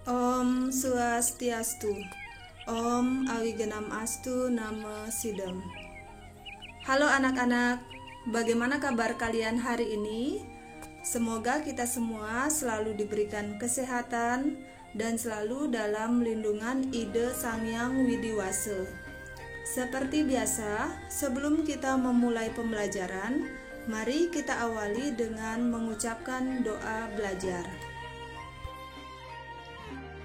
Om Swastiastu. Om Awigenam Astu Namo Sidam. Halo anak-anak, bagaimana kabar kalian hari ini? Semoga kita semua selalu diberikan kesehatan dan selalu dalam lindungan Ide Sang Hyang Widiwasa. Seperti biasa, sebelum kita memulai pembelajaran, mari kita awali dengan mengucapkan doa belajar.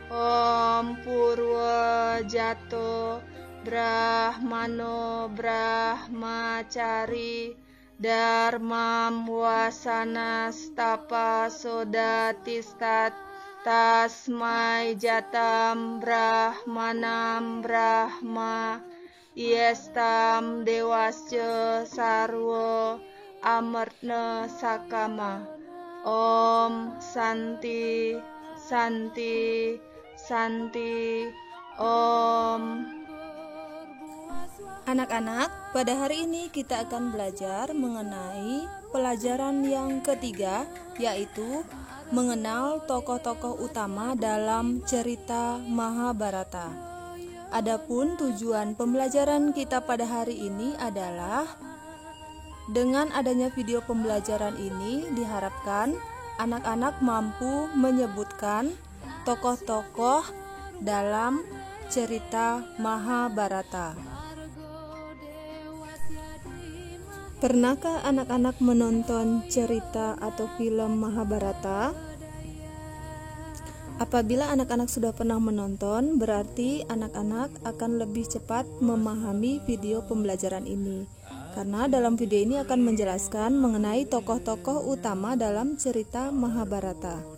Om Purwa Jato Brahmano Brahmacari Dharmam Wasana Stapa Sodatistat Tasmai Jatam Brahmanam Brahma Yestam Dewasya Sarwa Amartna Sakama. Om Santi Santi Santi Om. Anak-anak, pada hari ini kita akan belajar mengenai pelajaran yang ketiga, yaitu mengenal tokoh-tokoh utama dalam cerita Mahabharata. Adapun tujuan pembelajaran kita pada hari ini adalah dengan adanya video pembelajaran ini diharapkan anak-anak mampu menyebutkan tokoh-tokoh dalam cerita Mahabharata. Pernahkah anak-anak menonton cerita atau film Mahabharata? Apabila anak-anak sudah pernah menonton, berarti anak-anak akan lebih cepat memahami video pembelajaran ini. Karena dalam video ini akan menjelaskan mengenai tokoh-tokoh utama dalam cerita Mahabharata.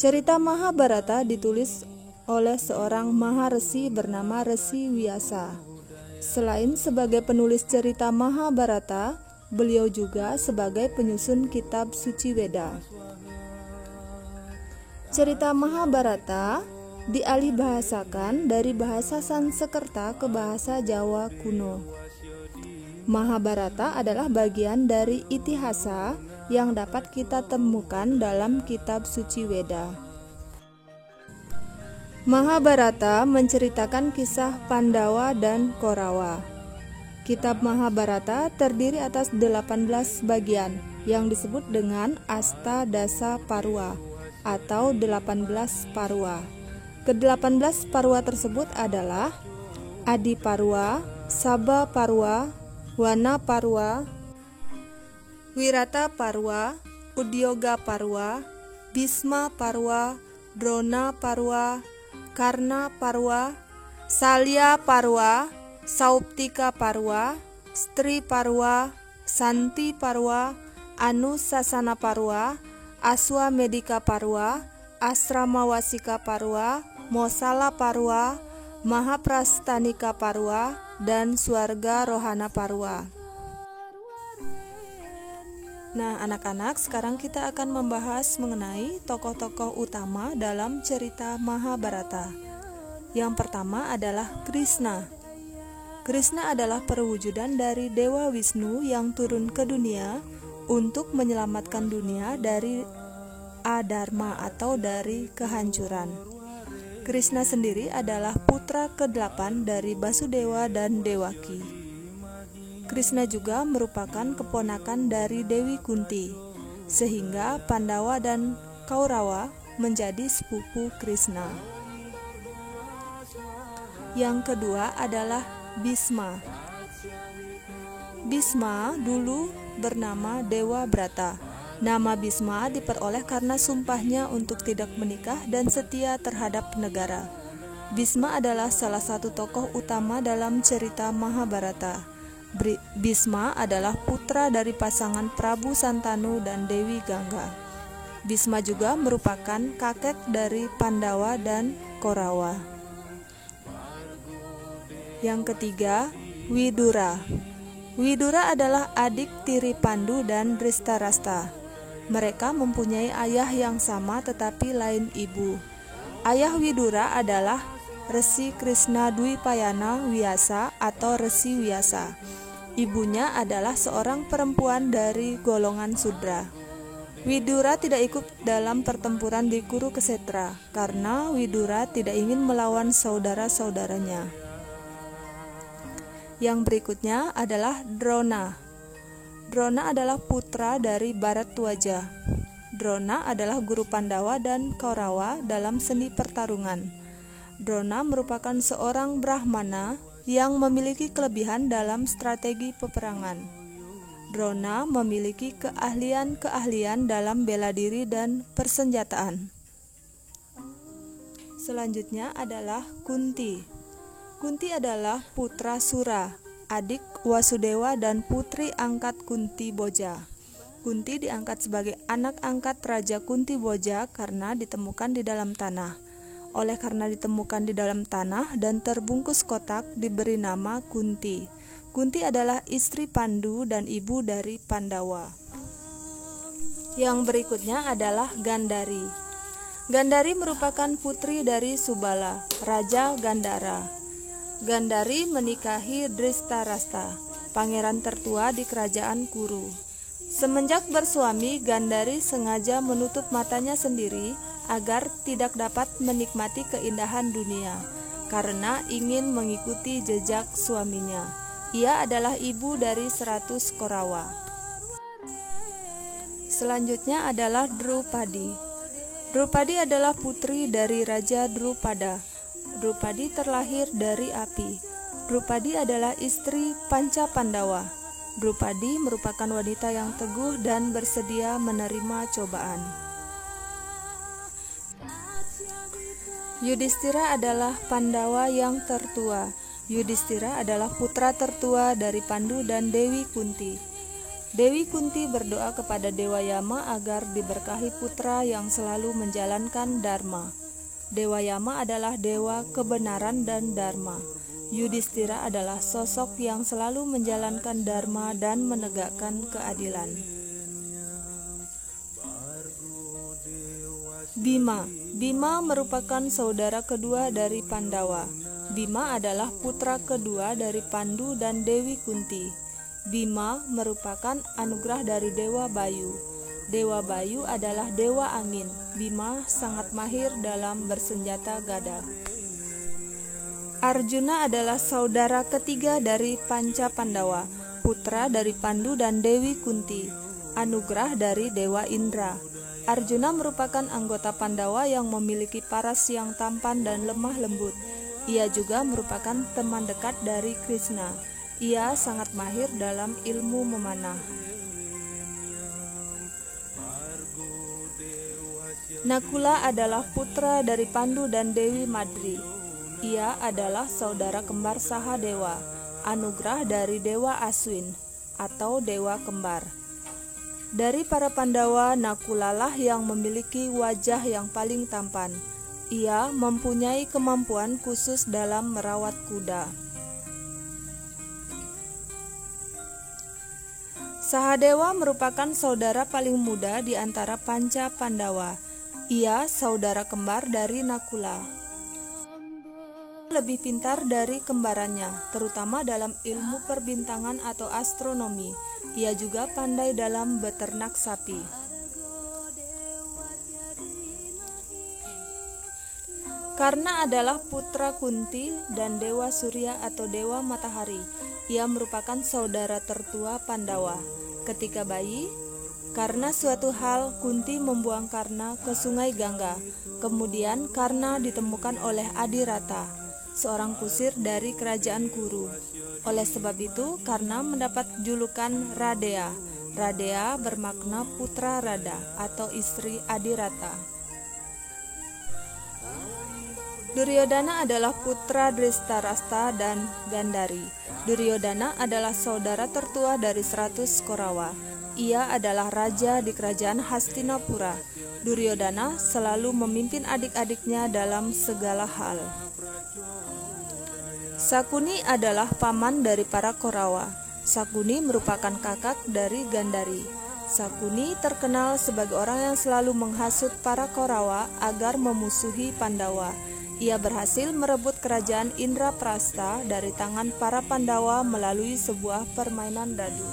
Cerita Mahabharata ditulis oleh seorang Maharesi bernama Resi Vyasa. Selain sebagai penulis cerita Mahabharata, beliau juga sebagai penyusun kitab suci Weda. Cerita Mahabharata dialihbahasakan dari bahasa Sanskerta ke bahasa Jawa kuno. Mahabharata adalah bagian dari itihasa yang dapat kita temukan dalam kitab suci Weda. Mahabharata menceritakan kisah Pandawa dan Korawa. Kitab Mahabharata terdiri atas 18 bagian yang disebut dengan Astadasa Parwa atau 18 parwa. Ke-18 parwa tersebut adalah Adi Parwa, Sabha Parwa, Wana Parwa, Wirata Parwa, Udyoga Parwa, Bhisma Parwa, Drona Parwa, Karna Parwa, Salya Parwa, Sauptika Parwa, Stri Parwa, Santi Parwa, Anusasana Parwa, Aswamedika Parwa, Asramawasika Parwa, Mosala Parwa, Mahaprastanika Parwa, dan Swarga Rohana Parwa. Nah, anak-anak, sekarang kita akan membahas mengenai tokoh-tokoh utama dalam cerita Mahabharata. Yang pertama adalah Krishna. Krishna adalah perwujudan dari Dewa Wisnu yang turun ke dunia untuk menyelamatkan dunia dari adharma atau dari kehancuran. Krishna sendiri adalah putra ke-8 dari Basudewa dan Dewaki. Krishna juga merupakan keponakan dari Dewi Kunti, sehingga Pandawa dan Kaurawa menjadi sepupu Krishna. Yang kedua adalah Bhisma. Bhisma dulu bernama Dewa Brata. Nama Bhisma diperoleh karena sumpahnya untuk tidak menikah dan setia terhadap negara. Bhisma adalah salah satu tokoh utama dalam cerita Mahabharata. Bhisma adalah putra dari pasangan Prabu Santanu dan Dewi Gangga. Bhisma juga merupakan kakek dari Pandawa dan Korawa. Yang ketiga, Widura. Widura adalah adik tiri Pandu dan Dristarasta. Mereka mempunyai ayah yang sama tetapi lain ibu. Ayah Widura adalah Resi Krishna Dwipayana Vyasa atau Resi Vyasa. Ibunya adalah seorang perempuan dari golongan Sudra. Widura tidak ikut dalam pertempuran di Kurukshetra karena Widura tidak ingin melawan saudara-saudaranya. Yang berikutnya adalah Drona. Drona adalah putra dari Bharadwaja. Drona adalah guru Pandawa dan Kaurawa dalam seni pertarungan. Drona merupakan seorang Brahmana yang memiliki kelebihan dalam strategi peperangan. Drona memiliki keahlian-keahlian dalam bela diri dan persenjataan. Selanjutnya adalah Kunti. Kunti adalah putra Sura, adik Wasudewa dan putri angkat Kunti Boja. Kunti diangkat sebagai anak angkat Raja Kunti Boja karena ditemukan di dalam tanah. Oleh karena ditemukan di dalam tanah dan terbungkus kotak, diberi nama Kunti. Kunti adalah istri Pandu dan ibu dari Pandawa. Yang berikutnya adalah Gandhari. Gandhari merupakan putri dari Subala, Raja Gandhara. Gandhari menikahi Dhritarashtra, pangeran tertua di kerajaan Kuru. Semenjak bersuami, Gandhari sengaja menutup matanya sendiri agar tidak dapat menikmati keindahan dunia, karena ingin mengikuti jejak suaminya. Ia adalah ibu dari 100 Kaurawa. Selanjutnya adalah Drupadi. Drupadi adalah putri dari Raja Drupada. Drupadi terlahir dari api. Drupadi adalah istri Panca Pandawa. Drupadi merupakan wanita yang teguh dan bersedia menerima cobaan. Yudhistira adalah Pandawa yang tertua. Yudhistira adalah putra tertua dari Pandu dan Dewi Kunti. Dewi Kunti berdoa kepada Dewa Yama agar diberkahi putra yang selalu menjalankan dharma. Dewa Yama adalah dewa kebenaran dan dharma. Yudhistira adalah sosok yang selalu menjalankan dharma dan menegakkan keadilan. Bima. Bima merupakan saudara kedua dari Pandawa. Bima adalah putra kedua dari Pandu dan Dewi Kunti. Bima merupakan anugerah dari Dewa Bayu. Dewa Bayu adalah dewa angin. Bima sangat mahir dalam bersenjata gada. Arjuna adalah saudara ketiga dari Panca Pandawa, putra dari Pandu dan Dewi Kunti, anugerah dari Dewa Indra. Arjuna merupakan anggota Pandawa yang memiliki paras yang tampan dan lemah lembut. Ia juga merupakan teman dekat dari Krishna. Ia sangat mahir dalam ilmu memanah. Nakula adalah putra dari Pandu dan Dewi Madri. Ia adalah saudara kembar Sahadewa, anugerah dari Dewa Aswin atau Dewa Kembar. Dari para Pandawa, Nakula lah yang memiliki wajah yang paling tampan. Ia mempunyai kemampuan khusus dalam merawat kuda. Sahadewa merupakan saudara paling muda di antara Panca Pandawa. Ia saudara kembar dari Nakula. Lebih pintar dari kembarannya, terutama dalam ilmu perbintangan atau astronomi. Ia juga pandai dalam beternak sapi. Karna adalah putra Kunti dan Dewa Surya atau Dewa Matahari. Ia merupakan saudara tertua Pandawa. Ketika bayi, karena suatu hal Kunti membuang Karna ke sungai Gangga. Kemudian Karna ditemukan oleh Adirata, seorang kusir dari kerajaan Kuru. Oleh sebab itu, Karna mendapat julukan Radea. Radea bermakna putra Rada atau istri Adirata. Duryodhana adalah putra Dhritarashtra dan Gandhari. Duryodhana adalah saudara tertua dari 100 Kaurawa. Ia adalah raja di kerajaan Hastinapura. Duryodhana selalu memimpin adik-adiknya dalam segala hal. Sakuni adalah paman dari para Kaurawa. Sakuni merupakan kakak dari Gandhari. Sakuni terkenal sebagai orang yang selalu menghasut para Kaurawa agar memusuhi Pandawa. Ia berhasil merebut kerajaan Indraprastha dari tangan para Pandawa melalui sebuah permainan dadu.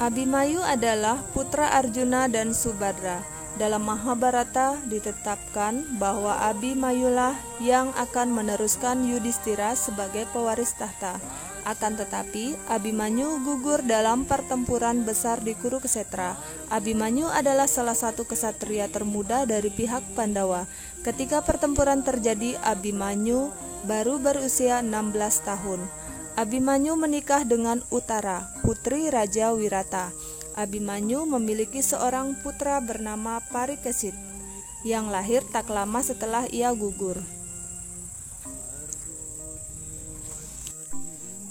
Abhimanyu adalah putra Arjuna dan Subhadra. Dalam Mahabharata ditetapkan bahwa Abhimanyulah yang akan meneruskan Yudhistira sebagai pewaris tahta. Akan tetapi, Abhimanyu gugur dalam pertempuran besar di Kurukshetra. Abhimanyu adalah salah satu kesatria termuda dari pihak Pandawa. Ketika pertempuran terjadi, Abhimanyu baru berusia 16 tahun. Abhimanyu menikah dengan Uttara, putri Raja Wirata. Abhimanyu memiliki seorang putra bernama Parikesit, yang lahir tak lama setelah ia gugur.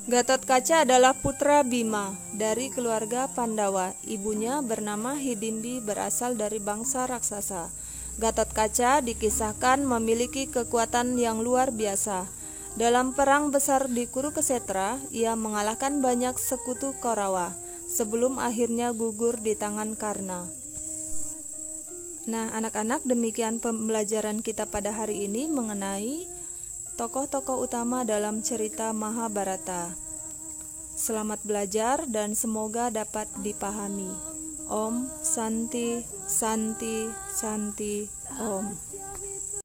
Gatotkaca adalah putra Bima dari keluarga Pandawa. Ibunya bernama Hidimbi, berasal dari bangsa raksasa. Gatotkaca dikisahkan memiliki kekuatan yang luar biasa. Dalam perang besar di Kurukshetra, ia mengalahkan banyak sekutu Kaurawa sebelum akhirnya gugur di tangan Karna. Nah, anak-anak, demikian pembelajaran kita pada hari ini mengenai tokoh-tokoh utama dalam cerita Mahabharata. Selamat belajar dan semoga dapat dipahami. Om Santi Santi Santi Om.